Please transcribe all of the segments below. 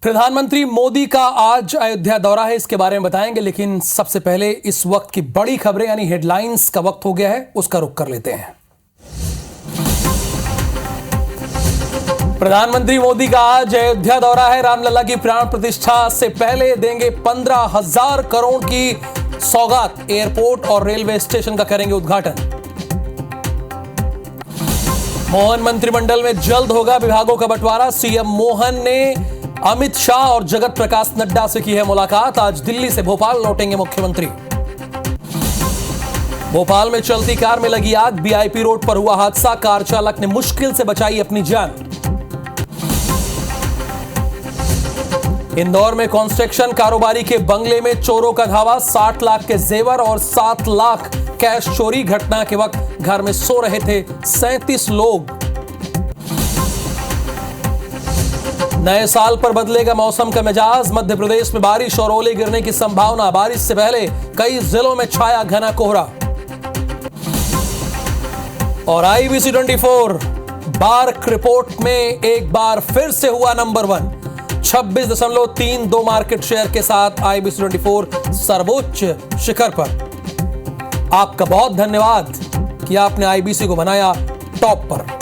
प्रधानमंत्री मोदी का आज अयोध्या दौरा है, इसके बारे में बताएंगे, लेकिन सबसे पहले इस वक्त की बड़ी खबरें यानी हेडलाइंस का वक्त हो गया है, उसका रुख कर लेते हैं। प्रधानमंत्री मोदी का आज अयोध्या दौरा है। रामलला की प्राण प्रतिष्ठा से पहले देंगे 15,000 करोड़ की सौगात। एयरपोर्ट और रेलवे स्टेशन का करेंगे उद्घाटन। मोहन मंत्रिमंडल में जल्द होगा विभागों का बंटवारा। सीएम मोहन ने अमित शाह और जगत प्रकाश नड्डा से की है मुलाकात। आज दिल्ली से भोपाल लौटेंगे मुख्यमंत्री। भोपाल में चलती कार में लगी आग। बीआईपी रोड पर हुआ हादसा। कार चालक ने मुश्किल से बचाई अपनी जान। इंदौर में कंस्ट्रक्शन कारोबारी के बंगले में चोरों का धावा। 60 लाख के जेवर और 7 लाख कैश चोरी। घटना के वक्त घर में सो रहे थे 37 लोग। नए साल पर बदलेगा मौसम का मिजाज। मध्य प्रदेश में बारिश और ओले गिरने की संभावना। बारिश से पहले कई जिलों में छाया घना कोहरा। और आईबीसी 24 बार्क रिपोर्ट में एक बार फिर से हुआ नंबर 1। 26.32 मार्केट शेयर के साथ आईबीसी 24 सर्वोच्च शिखर पर। आपका बहुत धन्यवाद कि आपने आईबीसी को बनाया टॉप पर।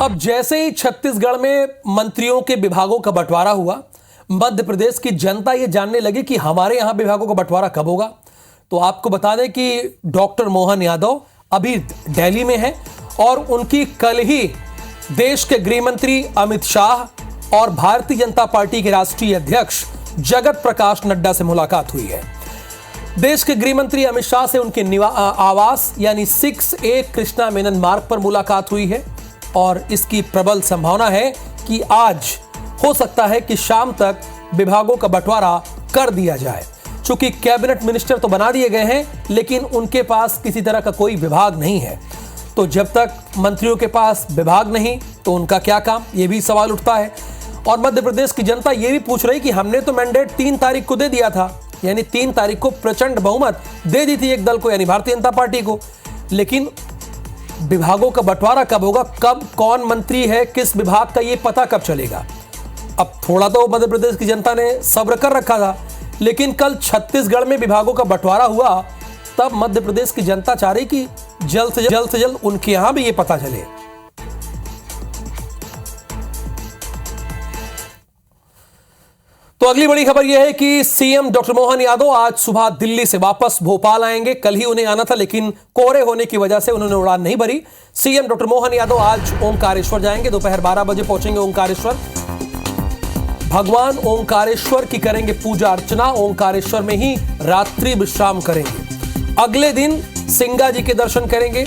अब जैसे ही छत्तीसगढ़ में मंत्रियों के विभागों का बंटवारा हुआ, मध्य प्रदेश की जनता यह जानने लगी कि हमारे यहां विभागों का बंटवारा कब होगा। तो आपको बता दें कि डॉक्टर मोहन यादव अभी दिल्ली में हैं और उनकी कल ही देश के गृह मंत्री अमित शाह और भारतीय जनता पार्टी के राष्ट्रीय अध्यक्ष जगत प्रकाश नड्डा से मुलाकात हुई है। देश के गृह मंत्री अमित शाह से उनके आवास यानी 6A कृष्णा मेनन मार्ग पर मुलाकात हुई है और इसकी प्रबल संभावना है कि आज हो सकता है कि शाम तक विभागों का बंटवारा कर दिया जाए। चूंकि कैबिनेट मिनिस्टर तो बना दिए गए हैं, लेकिन उनके पास किसी तरह का कोई विभाग नहीं है। तो जब तक मंत्रियों के पास विभाग नहीं तो उनका क्या काम, यह भी सवाल उठता है। और मध्य प्रदेश की जनता यह भी पूछ रही कि हमने तो मैंडेट 3 तारीख को दे दिया था, यानी 3 तारीख को प्रचंड बहुमत दे दी थी एक दल को, यानी भारतीय जनता पार्टी को, लेकिन विभागों का बंटवारा कब होगा, कब कौन मंत्री है किस विभाग का, ये पता कब चलेगा। अब थोड़ा तो मध्य प्रदेश की जनता ने सब्र कर रखा था, लेकिन कल छत्तीसगढ़ में विभागों का बंटवारा हुआ तब मध्य प्रदेश की जनता चाह रही कि जल्द से जल्द उनके यहां भी ये पता चले। तो अगली बड़ी खबर यह है कि सीएम डॉक्टर मोहन यादव आज सुबह दिल्ली से वापस भोपाल आएंगे। कल ही उन्हें आना था, लेकिन कोहरे होने की वजह से उन्होंने उड़ान नहीं भरी। सीएम डॉक्टर मोहन यादव आज ओंकारेश्वर जाएंगे। दोपहर 12 बजे पहुंचेंगे ओंकारेश्वर। भगवान ओंकारेश्वर की करेंगे पूजा अर्चना। ओंकारेश्वर में ही रात्रि विश्राम करेंगे। अगले दिन सिंगा जी के दर्शन करेंगे।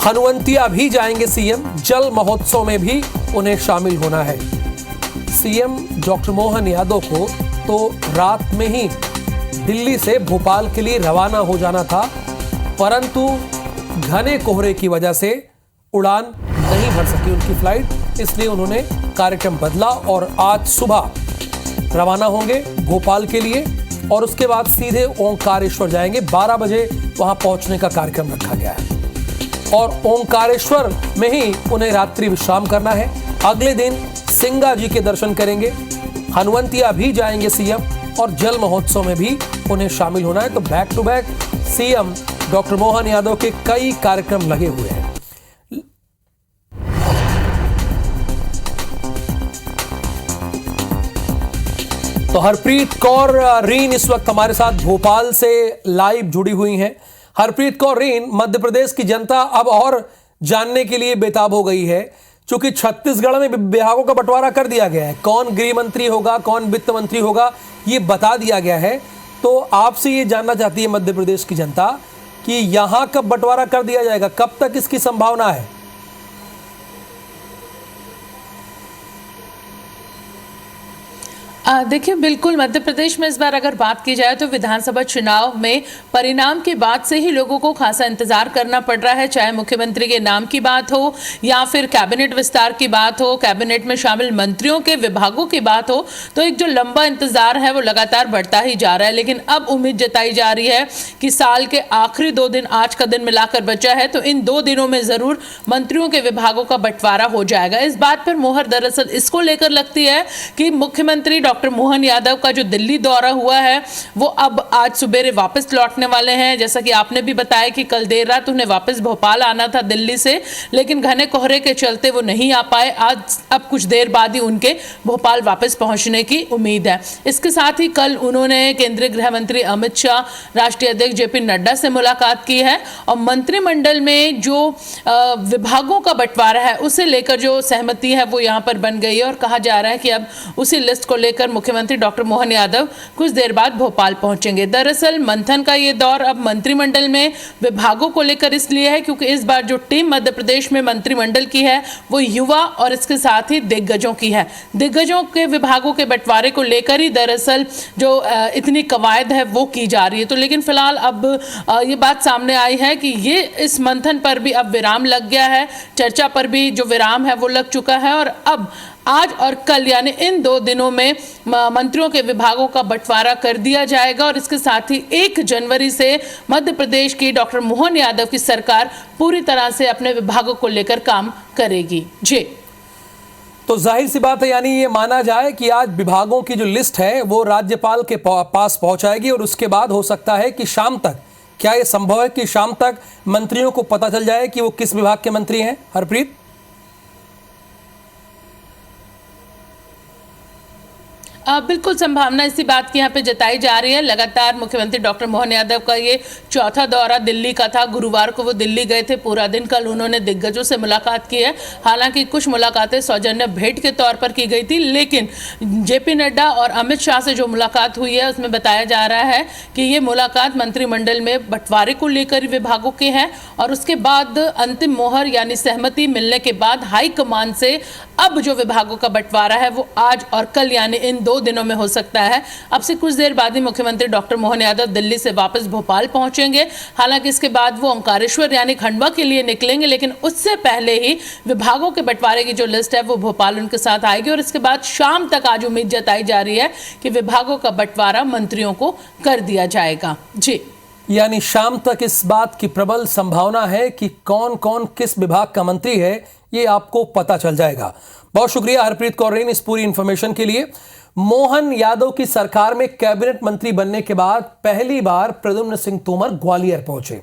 हनुवंतिया भी जाएंगे सीएम। जल महोत्सव में भी उन्हें शामिल होना है। सीएम डॉक्टर मोहन यादव को तो रात में ही दिल्ली से भोपाल के लिए रवाना हो जाना था, परंतु घने कोहरे की वजह से उड़ान नहीं भर सकी उनकी फ्लाइट, इसलिए उन्होंने कार्यक्रम बदला और आज सुबह रवाना होंगे भोपाल के लिए और उसके बाद सीधे ओंकारेश्वर जाएंगे। 12 बजे वहां पहुंचने का कार्यक्रम रखा गया है और ओंकारेश्वर में ही उन्हें रात्रि विश्राम करना है। अगले दिन सिंगा जी के दर्शन करेंगे। हनुवंतिया भी जाएंगे सीएम और जल महोत्सव में भी उन्हें शामिल होना है। तो back to back CM doctor Mohan Yadav के कई कार्यक्रम लगे हुए हैं। तो हरप्रीत कौर रीन इस वक्त हमारे साथ भोपाल से लाइव जुड़ी हुई हैं। हरप्रीत कौर रीन, मध्य प्रदेश की जनता अब और जानने के लिए बेताब हो गई है, चूंकि छत्तीसगढ़ में विभागों का बंटवारा कर दिया गया है। कौन गृह मंत्री होगा, कौन वित्त मंत्री होगा, ये बता दिया गया है। तो आपसे ये जानना चाहती है मध्य प्रदेश की जनता कि यहां कब बंटवारा कर दिया जाएगा, कब तक इसकी संभावना है? देखिए, बिल्कुल मध्य प्रदेश में इस बार अगर बात की जाए तो विधानसभा चुनाव में परिणाम के बाद से ही लोगों को खासा इंतजार करना पड़ रहा है, चाहे मुख्यमंत्री के नाम की बात हो या फिर कैबिनेट विस्तार की बात हो, कैबिनेट में शामिल मंत्रियों के विभागों की बात हो। तो एक जो लंबा इंतजार है वो लगातार बढ़ता ही जा रहा है। लेकिन अब उम्मीद जताई जा रही है कि साल के आखिरी 2 दिन, आज का दिन मिलाकर बचा है, तो इन 2 दिनों में जरूर मंत्रियों के विभागों का बंटवारा हो जाएगा। इस बात पर मोहर दरअसल इसको लेकर लगती है कि मुख्यमंत्री डॉक्टर मोहन यादव का जो दिल्ली दौरा हुआ है वो अब आज सुबेरे वापस लौटने वाले हैं। जैसा कि आपने भी बताया कि कल देर रात उन्हें वापस भोपाल आना था दिल्ली से, लेकिन घने कोहरे के चलते वो नहीं आ पाए। आज अब कुछ देर बाद ही उनके भोपाल वापस पहुंचने की उम्मीद है। इसके साथ ही कल उन्होंने केंद्रीय गृह मंत्री अमित शाह, राष्ट्रीय अध्यक्ष जेपी नड्डा से मुलाकात की है और मंत्रिमंडल में जो विभागों का बंटवारा है उसे लेकर जो सहमति है वो यहाँ पर बन गई है और कहा जा रहा है कि अब उसी लिस्ट को लेकर मुख्यमंत्री डॉक्टर मोहन यादव कुछ देर बाद भोपाल पहुंचेंगे। दरअसल मंथन का ये दौर अब मंत्रिमंडल में विभागों को लेकर इसलिए है क्योंकि इस बार जो टीम मध्य प्रदेश में मंत्रिमंडल की है वो युवा और इसके साथ ही दिग्गजों की है। दिग्गजों के विभागों के बंटवारे को लेकर ही दरअसल जो इतनी कवायद है वो की जा रही है। तो लेकिन फिलहाल अब ये बात सामने आई है कि ये इस मंथन पर भी अब विराम लग गया है, चर्चा पर भी जो विराम है वो लग चुका है और अब आज और कल यानी इन 2 दिनों में मंत्रियों के विभागों का बंटवारा कर दिया जाएगा और इसके साथ ही 1 जनवरी से मध्य प्रदेश की डॉक्टर मोहन यादव की सरकार पूरी तरह से अपने विभागों को लेकर काम करेगी। जी, तो जाहिर सी बात है, यानी ये माना जाए कि आज विभागों की जो लिस्ट है वो राज्यपाल के पास पहुंचाएगी और उसके बाद हो सकता है कि शाम तक, क्या ये संभव है कि शाम तक मंत्रियों को पता चल जाए कि वो किस विभाग के मंत्री हैं? हरप्रीत, बिल्कुल संभावना इसी बात की यहाँ पे जताई जा रही है। लगातार मुख्यमंत्री डॉक्टर मोहन यादव का ये चौथा दौरा दिल्ली का था। गुरुवार को वो दिल्ली गए थे पूरा दिन, कल उन्होंने दिग्गजों से मुलाकात की है। हालांकि कुछ मुलाकातें सौजन्य भेंट के तौर पर की गई थी, लेकिन जेपी नड्डा और अमित शाह से जो मुलाकात हुई है उसमें बताया जा रहा है कि ये मुलाकात मंत्रिमंडल में बंटवारे को लेकर विभागों के हैं और उसके बाद अंतिम मोहर यानी सहमति मिलने के बाद हाईकमान से अब जो विभागों का बंटवारा है वो आज और कल यानी इन 2 दिनों में हो सकता है। अब से कुछ देर बाद ही मुख्यमंत्री डॉक्टर मोहन यादव दिल्ली से वापस भोपाल पहुंचेंगे। हालांकि इसके बाद वो ओंकारेश्वर यानी खंडवा के लिए निकलेंगे, लेकिन उससे पहले ही विभागों के बंटवारे की जो लिस्ट है वो भोपाल उनके साथ आएगी और इसके बाद शाम तक आज उम्मीद जताई जा रही है कि विभागों का बंटवारा मंत्रियों को कर दिया जाएगा। जी, यानी शाम तक इस बात की प्रबल संभावना है कि कौन कौन किस विभाग का मंत्री है ये आपको पता चल जाएगा। बहुत शुक्रिया हरप्रीत कौर रेन इस पूरी इंफॉर्मेशन के लिए। मोहन यादव की सरकार में कैबिनेट मंत्री बनने के बाद पहली बार प्रद्युम्न सिंह तोमर ग्वालियर पहुंचे।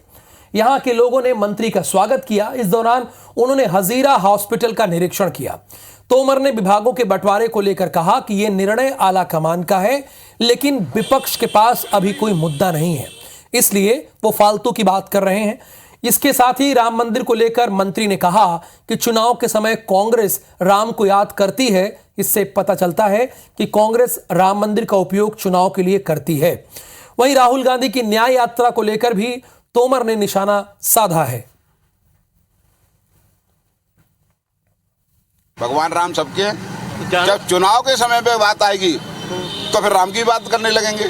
यहां के लोगों ने मंत्री का स्वागत किया। इस दौरान उन्होंने हजीरा हॉस्पिटल का निरीक्षण किया। तोमर ने विभागों के बंटवारे को लेकर कहा कि यह निर्णय आला कमान का है, लेकिन विपक्ष के पास अभी कोई मुद्दा नहीं है, इसलिए वो फालतू की बात कर रहे हैं। इसके साथ ही राम मंदिर को लेकर मंत्री ने कहा कि चुनाव के समय कांग्रेस राम को याद करती है। इससे पता चलता है कि कांग्रेस राम मंदिर का उपयोग चुनाव के लिए करती है। वहीं राहुल गांधी की न्याय यात्रा को लेकर भी तोमर ने निशाना साधा है। भगवान राम सबके, जब चुनाव के समय पे बात आएगी तो फिर राम की बात करने लगेंगे।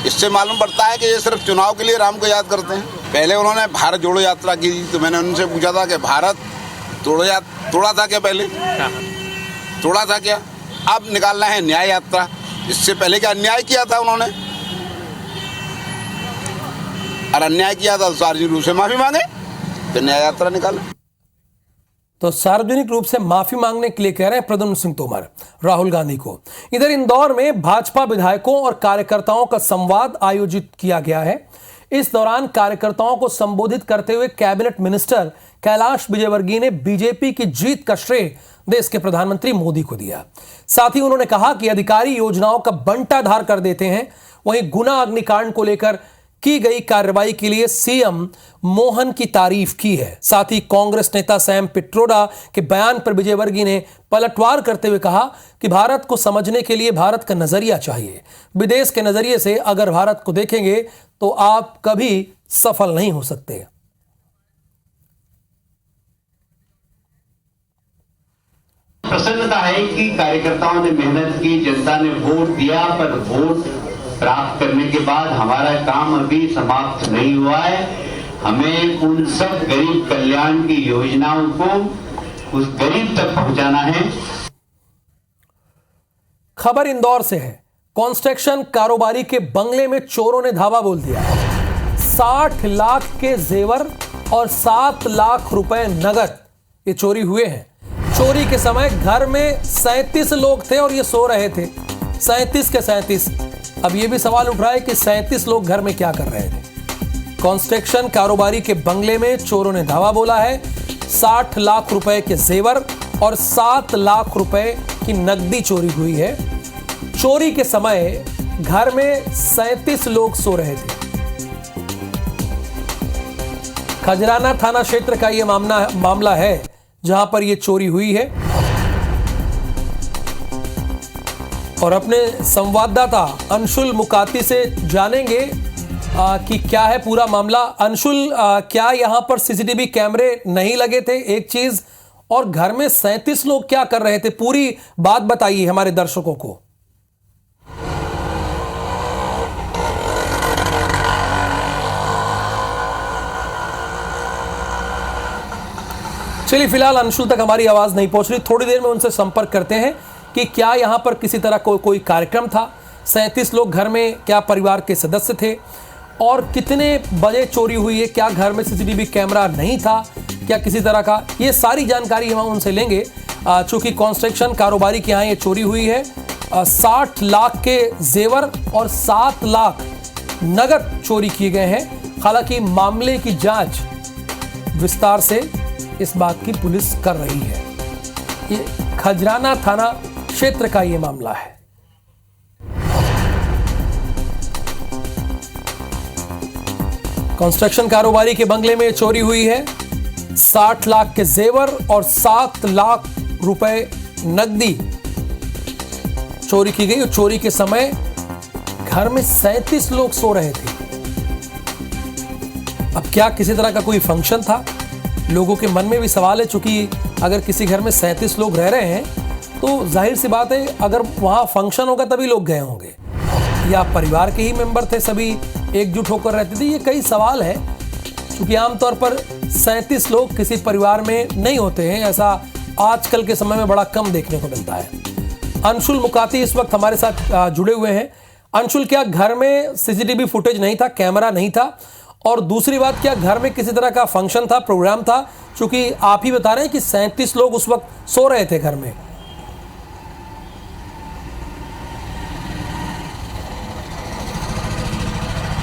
इससे मालूम पड़ता है कि ये सिर्फ चुनाव के लिए राम को याद करते हैं। पहले उन्होंने भारत जोड़ो यात्रा की तो मैंने उनसे पूछा था कि भारत तोड़ा था क्या? पहले तोड़ा था क्या? अब निकालना है न्याय यात्रा। इससे पहले क्या अन्याय किया था उन्होंने? और अन्याय किया था तो सार्वजनिक रूप से माफी मांगे, तो न्याय यात्रा निकाले। तो सार्वजनिक रूप से माफी मांगने के लिए कह रहे हैं प्रद्युम्न सिंह तोमर राहुल गांधी को। इधर इंदौर में भाजपा विधायकों और कार्यकर्ताओं का संवाद आयोजित किया गया है। इस दौरान कार्यकर्ताओं को संबोधित करते हुए कैबिनेट मिनिस्टर कैलाश विजयवर्गीय ने बीजेपी की जीत का श्रेय देश के प्रधानमंत्री मोदी को दिया। साथ ही उन्होंने कहा कि अधिकारी योजनाओं का बंटाधार कर देते हैं। वहीं गुना अग्निकांड को लेकर की गई कार्रवाई के लिए सीएम मोहन की तारीफ की है। साथ ही कांग्रेस नेता सैम पिट्रोडा के बयान पर विजयवर्गीय ने पलटवार करते हुए कहा कि भारत को समझने के लिए भारत का नजरिया चाहिए। विदेश के नजरिए से अगर भारत को देखेंगे तो आप कभी सफल नहीं हो सकते। प्रसन्नता है कि कार्यकर्ताओं ने मेहनत की, जनता ने वोट दिया, पर वोट प्राप्त करने के बाद हमारा काम अभी समाप्त नहीं हुआ है। हमें उन सब गरीब कल्याण की योजनाओं को उस गरीब तक पहुंचाना है। खबर इंदौर से है। कंस्ट्रक्शन कारोबारी के बंगले में चोरों ने धावा बोल दिया। 60 लाख के जेवर और 7 लाख रुपए नगद ये चोरी हुए हैं। चोरी के समय घर में 37 लोग थे और ये सो रहे थे। 37 के 37। अब ये भी सवाल उठ रहा है कि 37 लोग घर में क्या कर रहे थे। कंस्ट्रक्शन कारोबारी के बंगले में चोरों ने धावा बोला है। 60 लाख रुपए के जेवर और 7 लाख रुपए की नकदी चोरी हुई है। चोरी के समय घर में 37 लोग सो रहे थे। खजराना थाना क्षेत्र का यह मामला है जहां पर यह चोरी हुई है। और अपने संवाददाता अंशुल मुकाती से जानेंगे कि क्या है पूरा मामला। अंशुल, क्या यहां पर सीसीटीवी कैमरे नहीं लगे थे? एक चीज, और घर में 37 लोग क्या कर रहे थे? पूरी बात बताइए हमारे दर्शकों को। चलिए, फिलहाल अंशुल तक हमारी आवाज नहीं पहुंच रही। थोड़ी देर में उनसे संपर्क करते हैं कि क्या यहां पर किसी तरह कोई कार्यक्रम था। 37 लोग घर में क्या परिवार के सदस्य थे और कितने बजे चोरी हुई है? क्या घर में सीसीटीवी कैमरा नहीं था? क्या किसी तरह का? ये सारी जानकारी हम उनसे लेंगे। चूंकि कंस्ट्रक्शन कारोबारी के यहाँ ये चोरी हुई है। 60 लाख के जेवर और 7 लाख नगद चोरी किए गए हैं। हालांकि मामले की जांच विस्तार से इस बात की पुलिस कर रही है। ये खजराना थाना क्षेत्र का ये मामला है। कंस्ट्रक्शन कारोबारी के बंगले में चोरी हुई है। 60 लाख के जेवर और 7 लाख रुपए नकदी चोरी की गई। और चोरी के समय घर में 37 लोग सो रहे थे। अब क्या किसी तरह का कोई फंक्शन था? लोगों के मन में भी सवाल है, चूंकि अगर किसी घर में 37 लोग रह रहे हैं तो जाहिर सी बात है अगर वहां फंक्शन होगा तभी लोग गए होंगे, या परिवार के ही मेंबर थे, सभी एकजुट होकर रहते थे। ये कई सवाल है, क्योंकि आमतौर पर 37 लोग किसी परिवार में नहीं होते हैं। ऐसा आजकल के समय में बड़ा कम देखने को मिलता है। अंशुल मुकाती इस वक्त हमारे साथ जुड़े हुए हैं। अंशुल, क्या घर में सीसीटीवी फुटेज नहीं था, कैमरा नहीं था? और दूसरी बात, क्या घर में किसी तरह का फंक्शन था, प्रोग्राम था? क्योंकि आप ही बता रहे हैं कि 37 लोग उस वक्त सो रहे थे घर में।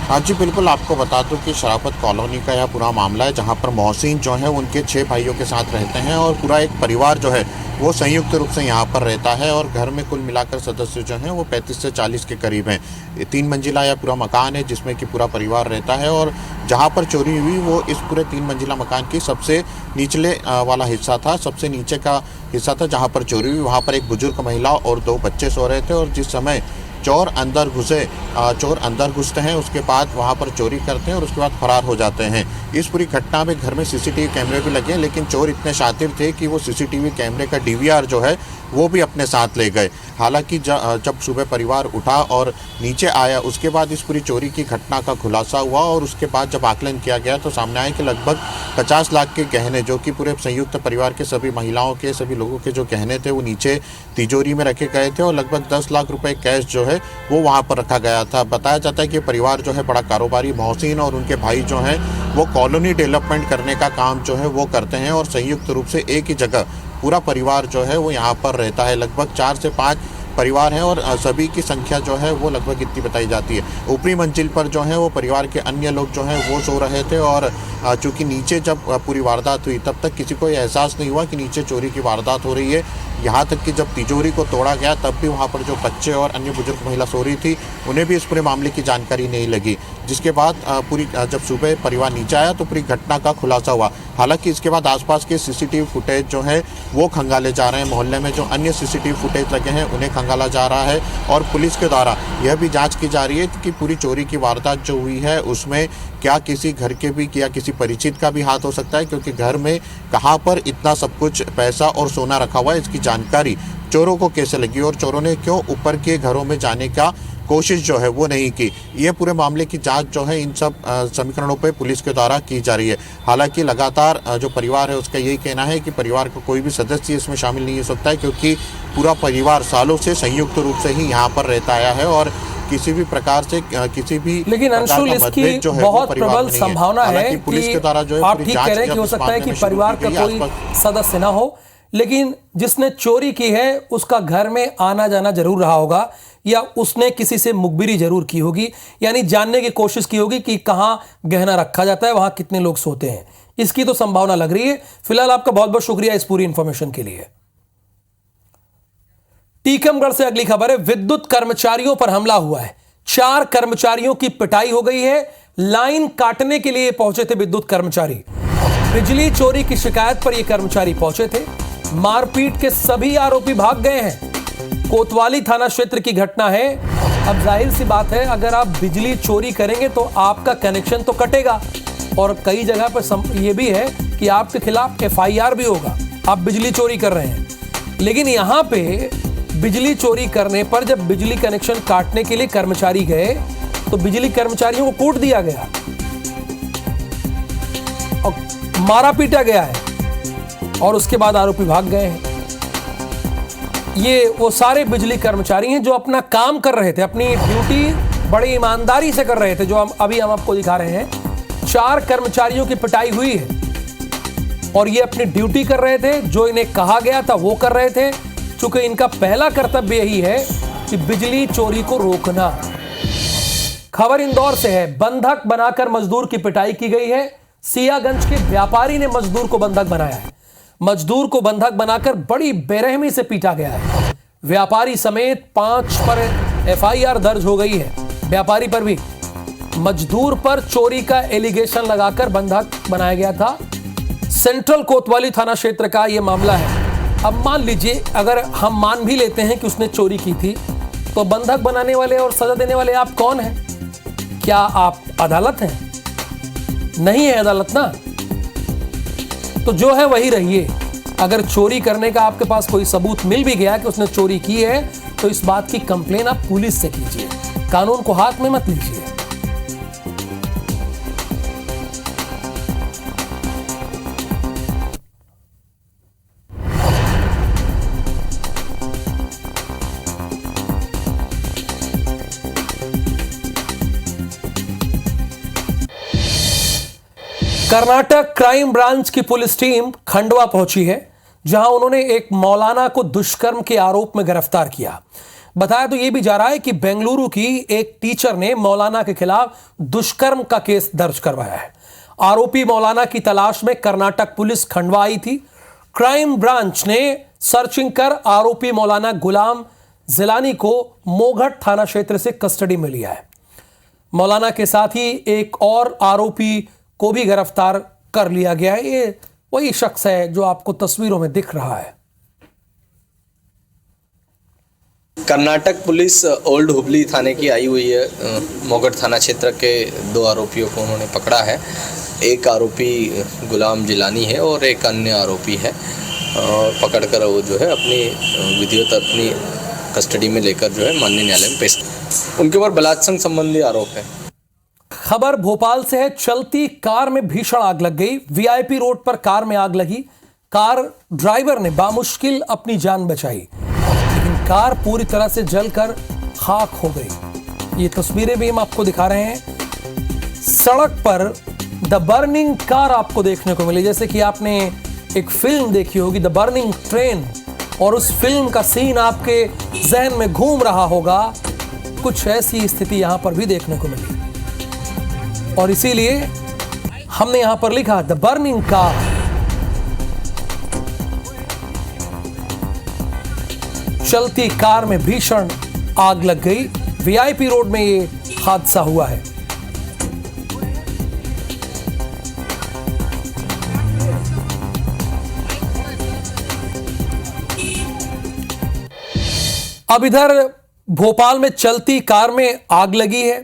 हाँ जी, बिल्कुल। आपको बता दूं कि शराफत कॉलोनी का यह पूरा मामला है, जहां पर मोहसिन जो है उनके 6 भाइयों के साथ रहते हैं और पूरा एक परिवार जो है वो संयुक्त रूप से यहाँ पर रहता है। और घर में कुल मिलाकर सदस्य जो हैं वो 35 से 40 के करीब हैं। 3 मंजिला यह पूरा मकान है जिसमें कि पूरा परिवार रहता है। और जहाँ पर चोरी हुई वो इस पूरे 3 मंजिला मकान की सबसे निचले वाला हिस्सा था, सबसे नीचे का हिस्सा था जहाँ पर चोरी हुई। वहाँ पर एक बुजुर्ग महिला और 2 बच्चे सो रहे थे। और जिस समय चोर अंदर घुसते हैं, उसके बाद वहाँ पर चोरी करते हैं और उसके बाद फरार हो जाते हैं। इस पूरी घटना में घर में सीसीटीवी कैमरे भी लगे हैं, लेकिन चोर इतने शातिर थे कि वो सीसीटीवी कैमरे का डीवीआर जो है वो भी अपने साथ ले गए। हालांकि जब सुबह परिवार उठा और नीचे आया, उसके बाद इस पूरी चोरी की घटना का खुलासा हुआ। और उसके बाद जब आकलन किया गया तो सामने आया कि लगभग 50 लाख के गहने, जो कि पूरे संयुक्त परिवार के सभी महिलाओं के, सभी लोगों के जो गहने थे वो नीचे तिजोरी में रखे गए थे। और लगभग 10 लाख रुपए कैश जो है वो वहाँ पर रखा गया था। बताया जाता है कि परिवार जो है बड़ा कारोबारी, मोहसिन और उनके भाई जो हैं वो कॉलोनी डेवलपमेंट करने का काम जो है वो करते हैं। और संयुक्त रूप से एक ही जगह पूरा परिवार जो है वो यहाँ पर रहता है। लगभग 4 से 5 परिवार हैं और सभी की संख्या जो है वो लगभग इतनी बताई जाती है। ऊपरी मंजिल पर जो है वो परिवार के अन्य लोग जो हैं वो सो रहे थे। और चूँकि नीचे जब पूरी वारदात हुई तब तक किसी को एहसास नहीं हुआ कि नीचे चोरी की वारदात हो रही है। यहाँ तक कि जब तिजोरी को तोड़ा गया तब भी वहाँ पर जो बच्चे और अन्य बुजुर्ग महिला सो रही थी उन्हें भी इस पूरे मामले की जानकारी नहीं लगी। जिसके बाद जब सुबह परिवार नीचे आया तो पूरी घटना का खुलासा हुआ। हालांकि इसके बाद आसपास के सीसीटीवी फुटेज जो है वो खंगाले जा रहे हैं। मोहल्ले में जो अन्य सीसीटीवी फुटेज लगे हैं उन्हें खंगाला जा रहा है और पुलिस के द्वारा यह भी जांच की जा रही है कि पूरी चोरी की वारदात जो हुई है उसमें क्या किसी घर के भी या किसी परिचित का भी हाथ हो सकता है, क्योंकि घर में कहाँ पर इतना सब कुछ पैसा और सोना रखा हुआ है इसकी जानकारी चोरों को कैसे लगी और चोरों ने क्यों ऊपर के घरों में जाने का कोशिश जो है वो नहीं की। ये पूरे मामले की जांच जो है इन सब समीकरणों पे पुलिस के द्वारा की जा रही है। हालांकि लगातार जो परिवार है उसका यही कहना है कि परिवार का कोई भी सदस्य इसमें शामिल नहीं हो सकता है, क्योंकि पूरा परिवार सालों से संयुक्त रूप से ही यहाँ पर रहता आया है और किसी भी प्रकार से किसी भी लेकिन अंशुल इसकी बहुत प्रबल संभावना है पुलिस के द्वारा जो है आप ठीक कह रहे हैं कि हो सकता है कि परिवार का कोई सदस्य ना हो, लेकिन जिसने चोरी की है उसका घर में आना जाना जरूर रहा होगा या उसने किसी से मुखबिरी जरूर की होगी, यानी जानने की कोशिश की होगी कि कहां गहना रखा जाता है, वहां कितने लोग सोते हैं। इसकी तो संभावना लग रही है। फिलहाल आपका बहुत बहुत शुक्रिया इस पूरी इंफॉर्मेशन के लिए। टीकमगढ़ से अगली खबर है। विद्युत कर्मचारियों पर हमला हुआ है। 4 कर्मचारियों की पिटाई हो गई है। लाइन काटने के लिए पहुंचे थे विद्युत कर्मचारी। बिजली चोरी की शिकायत पर ये कर्मचारी पहुंचे थे। मारपीट के सभी आरोपी भाग गए हैं। कोतवाली थाना क्षेत्र की घटना है। अब जाहिर सी बात है, अगर आप बिजली चोरी करेंगे तो आपका कनेक्शन तो कटेगा और कई जगह पर यह भी है कि आपके खिलाफ FIR भी होगा, आप बिजली चोरी कर रहे हैं। लेकिन यहां पे बिजली चोरी करने पर जब बिजली कनेक्शन काटने के लिए कर्मचारी गए तो बिजली कर्मचारियों को कूट दिया गया और मारा पीटा गया है और उसके बाद आरोपी भाग गए हैं। ये वो सारे बिजली कर्मचारी हैं जो अपना काम कर रहे थे, अपनी ड्यूटी बड़ी ईमानदारी से कर रहे थे, जो हम आपको दिखा रहे हैं। 4 कर्मचारियों की पिटाई हुई है और ये अपनी ड्यूटी कर रहे थे, जो इन्हें कहा गया था वो कर रहे थे, चूंकि इनका पहला कर्तव्य यही है कि बिजली चोरी को रोकना। खबर इंदौर से है। बंधक बनाकर मजदूर की पिटाई की गई है। सियागंज के व्यापारी ने मजदूर को बंधक बनाया है। मजदूर को बंधक बनाकर बड़ी बेरहमी से पीटा गया है। व्यापारी समेत 5 पर FIR दर्ज हो गई है। व्यापारी पर भी। मजदूर पर चोरी का एलिगेशन लगाकर बंधक बनाया गया था। सेंट्रल कोतवाली थाना क्षेत्र का यह मामला है। अब मान लीजिए अगर हम मान भी लेते हैं कि उसने चोरी की थी, तो बंधक बनाने वाले और सजा देने वाले आप कौन हैं? क्या आप अदालत हैं? नहीं है अदालत ना। तो जो है वही रहिए। अगर चोरी करने का आपके पास कोई सबूत मिल भी गया कि उसने चोरी की है, तो इस बात की कंप्लेन आप पुलिस से कीजिए, कानून को हाथ में मत लीजिए। कर्नाटक क्राइम ब्रांच की पुलिस टीम खंडवा पहुंची है, जहां उन्होंने एक मौलाना को दुष्कर्म के आरोप में गिरफ्तार किया। बताया तो यह भी जा रहा है कि बेंगलुरु की एक टीचर ने मौलाना के खिलाफ दुष्कर्म का केस दर्ज करवाया है। आरोपी मौलाना की तलाश में कर्नाटक पुलिस खंडवा आई थी। क्राइम ब्रांच ने सर्चिंग कर आरोपी मौलाना गुलाम जिलानी को मोघट थाना क्षेत्र से कस्टडी में लिया है। मौलाना के साथ ही एक और आरोपी को भी गिरफ्तार कर लिया गया है। ये वही शख्स है जो आपको तस्वीरों में दिख रहा है। कर्नाटक पुलिस ओल्ड हुबली थाने की आई हुई है। मोगट थाना क्षेत्र के 2 आरोपियों को उन्होंने पकड़ा है। एक आरोपी गुलाम जिलानी है और एक अन्य आरोपी है, और पकड़कर वो जो है अपनी विधिवत अपनी कस्टडी में लेकर जो है माननीय न्यायालय में पेश। उनके ऊपर बलात्संग संबंधी आरोप है। खबर भोपाल से है। चलती कार में भीषण आग लग गई। VIP रोड पर कार में आग लगी। कार ड्राइवर ने बामुश्किल अपनी जान बचाई, लेकिन कार पूरी तरह से जलकर खाक हो गई। ये तस्वीरें भी हम आपको दिखा रहे हैं। सड़क पर द बर्निंग कार आपको देखने को मिली, जैसे कि आपने एक फिल्म देखी होगी द बर्निंग ट्रेन, और उस फिल्म का सीन आपके जहन में घूम रहा होगा। कुछ ऐसी स्थिति यहां पर भी देखने को मिली, और इसीलिए हमने यहां पर लिखा द बर्निंग कार। चलती कार में भीषण आग लग गई। VIP रोड में यह हादसा हुआ है। अब इधर भोपाल में चलती कार में आग लगी है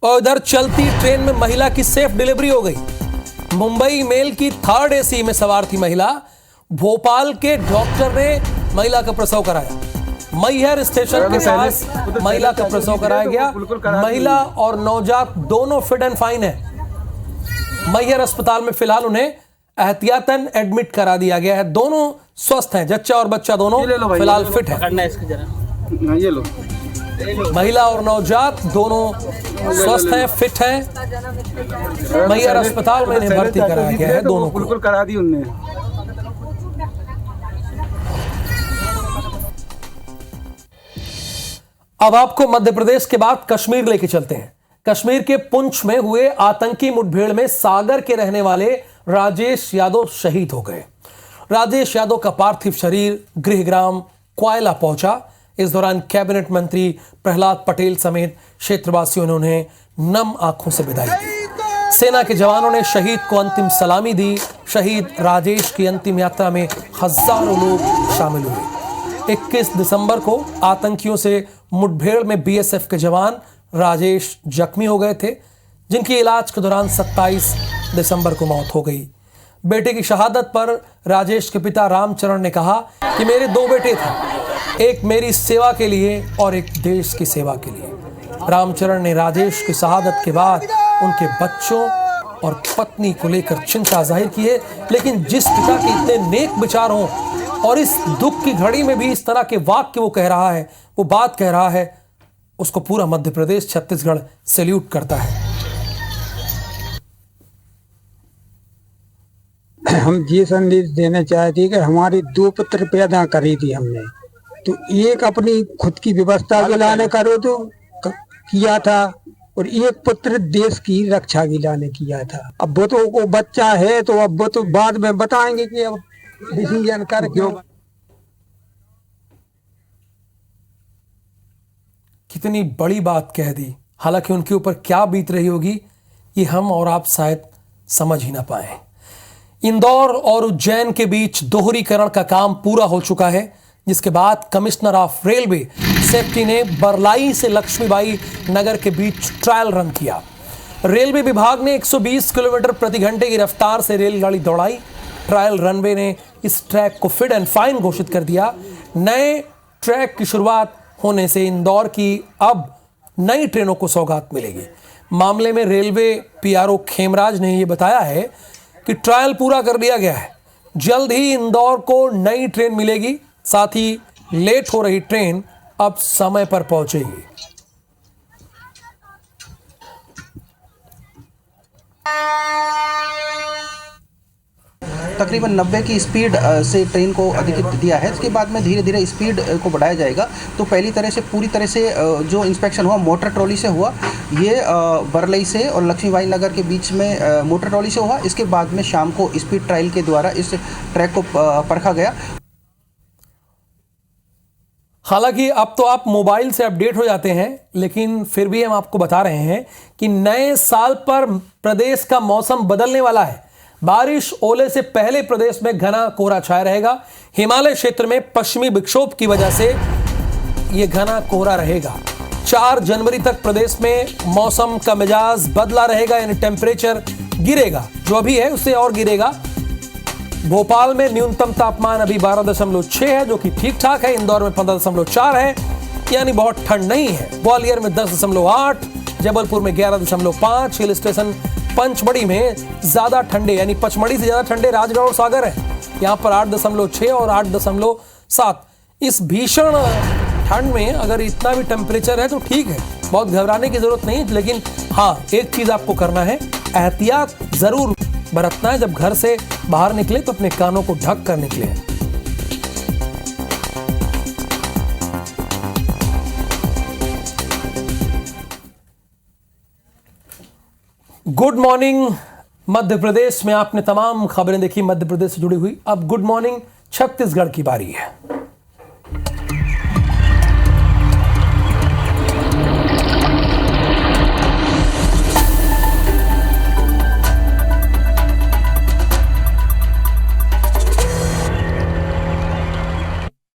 और इधर चलती ट्रेन में महिला की सेफ डिलीवरी हो गई। मुंबई मेल की 3rd AC में सवार थी महिला। भोपाल के डॉक्टर ने महिला का प्रसव कराया। मैहर स्टेशन के पास महिला का प्रसव कराया गया। महिला और नवजात दोनों फिट एंड फाइन है। मैहर अस्पताल में फिलहाल उन्हें एहतियातन एडमिट करा दिया गया है। दोनों स्वस्थ हैं, जच्चा और बच्चा दोनों फिलहाल फिट है। ये लो। महिला और नवजात दोनों स्वस्थ हैं, फिट हैं। मैहर अस्पताल में इन्हें भर्ती कराया गया है दोनों को। बिल्कुल करा दी उनने। अब आपको मध्य प्रदेश के बाद कश्मीर लेके चलते हैं। कश्मीर के पुंछ में हुए आतंकी मुठभेड़ में सागर के रहने वाले राजेश यादव शहीद हो गए। राजेश यादव का पार्थिव शरीर गृहग्राम क्वायला पहुंचा। इस दौरान कैबिनेट मंत्री प्रहलाद पटेल समेत क्षेत्रवासियों ने उन्हें नम आंखों से विदाई दी। सेना के जवानों ने शहीद को अंतिम सलामी दी। शहीद राजेश की अंतिम यात्रा में हजारों लोग शामिल हुए। 21 दिसंबर को आतंकियों से मुठभेड़ में BSF के जवान राजेश जख्मी हो गए थे, जिनकी इलाज के दौरान 27 दिसंबर को मौत हो गई। बेटे की शहादत पर राजेश के पिता रामचरण ने कहा कि मेरे 2 बेटे थे, एक मेरी सेवा के लिए और एक देश की सेवा के लिए। रामचरण ने राजेश की शहादत के बाद उनके बच्चों और पत्नी को लेकर चिंता जाहिर की है, लेकिन जिस पिता के इतने नेक विचार हों और इस दुख की घड़ी में भी इस तरह के वाक्य वो कह रहा है, वो बात कह रहा है, उसको पूरा मध्य प्रदेश छत्तीसगढ़ सैल्यूट करता है। हम ये संदेश देना चाहते हैं कि हमारी 2 पुत्र पैदा करी थी हमने, तो एक अपनी खुद की व्यवस्था के लाने करो तो किया था और एक पुत्र देश की रक्षा के लाने किया था। अब वो तो वो बच्चा है तो अब वो तो बाद में बताएंगे कि अब डिसीजन कर क्यों। कितनी बड़ी बात कह दी। हालांकि उनके ऊपर क्या बीत रही होगी ये हम और आप शायद समझ ही ना पाए। इंदौर और उज्जैन के बीच दोहरीकरण का काम पूरा हो चुका है, जिसके बाद कमिश्नर ऑफ रेलवे सेफ्टी ने बरलाई से लक्ष्मीबाई नगर के बीच ट्रायल रन किया। रेलवे विभाग ने 120 किलोमीटर प्रति घंटे की रफ्तार से रेलगाड़ी दौड़ाई। ट्रायल रनवे ने इस ट्रैक को फिट एंड फाइन घोषित कर दिया। नए ट्रैक की शुरुआत होने से इंदौर की अब नई ट्रेनों को सौगात मिलेगी। मामले में रेलवे PRO खेमराज ने यह बताया है कि ट्रायल पूरा कर लिया गया है। जल्द ही इंदौर को नई ट्रेन मिलेगी, साथ ही लेट हो रही ट्रेन अब समय पर पहुंचेगी। तकरीबन 90 की स्पीड से ट्रेन को अधिकृत दिया है। इसके बाद में धीरे धीरे स्पीड को बढ़ाया जाएगा। तो पहली तरह से पूरी तरह से जो इंस्पेक्शन हुआ मोटर ट्रॉली से हुआ, ये बरलई से और लक्ष्मीबाई नगर के बीच में मोटर ट्रॉली से हुआ। इसके बाद में शाम को स्पीड ट्रायल के द्वारा इस ट्रैक को परखा गया। हालांकि अब तो आप मोबाइल से अपडेट हो जाते हैं, लेकिन फिर भी हम आपको बता रहे हैं कि नए साल पर प्रदेश का मौसम बदलने वाला है। बारिश ओले से पहले प्रदेश में घना कोहरा छाया रहेगा। हिमालय क्षेत्र में पश्चिमी विक्षोभ की वजह से यह घना कोहरा रहेगा। 4 जनवरी तक प्रदेश में मौसम का मिजाज बदला रहेगा, यानी टेम्परेचर गिरेगा, जो अभी है उससे और गिरेगा। भोपाल में न्यूनतम तापमान अभी 12.6 है, जो कि ठीक ठाक है। इंदौर में 15.4 है, यानी बहुत ठंड नहीं है। ग्वालियर में 10.8, जबलपुर में 11.5, हिल स्टेशन पंचमढ़ी में ज्यादा ठंडे, यानी पचमढ़ी से ज्यादा ठंडे राजगढ़ और सागर है। यहाँ पर 8.6 और 8.7। इस भीषण ठंड में अगर इतना भी टेम्परेचर है तो ठीक है, बहुत घबराने की जरूरत नहीं। लेकिन हाँ, एक चीज आपको करना है, एहतियात जरूर बरतना है। जब घर से बाहर निकले तो अपने कानों को ढक कर निकले। गुड मॉर्निंग मध्य प्रदेश में आपने तमाम खबरें देखी मध्य प्रदेश से जुड़ी हुई। अब गुड मॉर्निंग छत्तीसगढ़ की बारी है।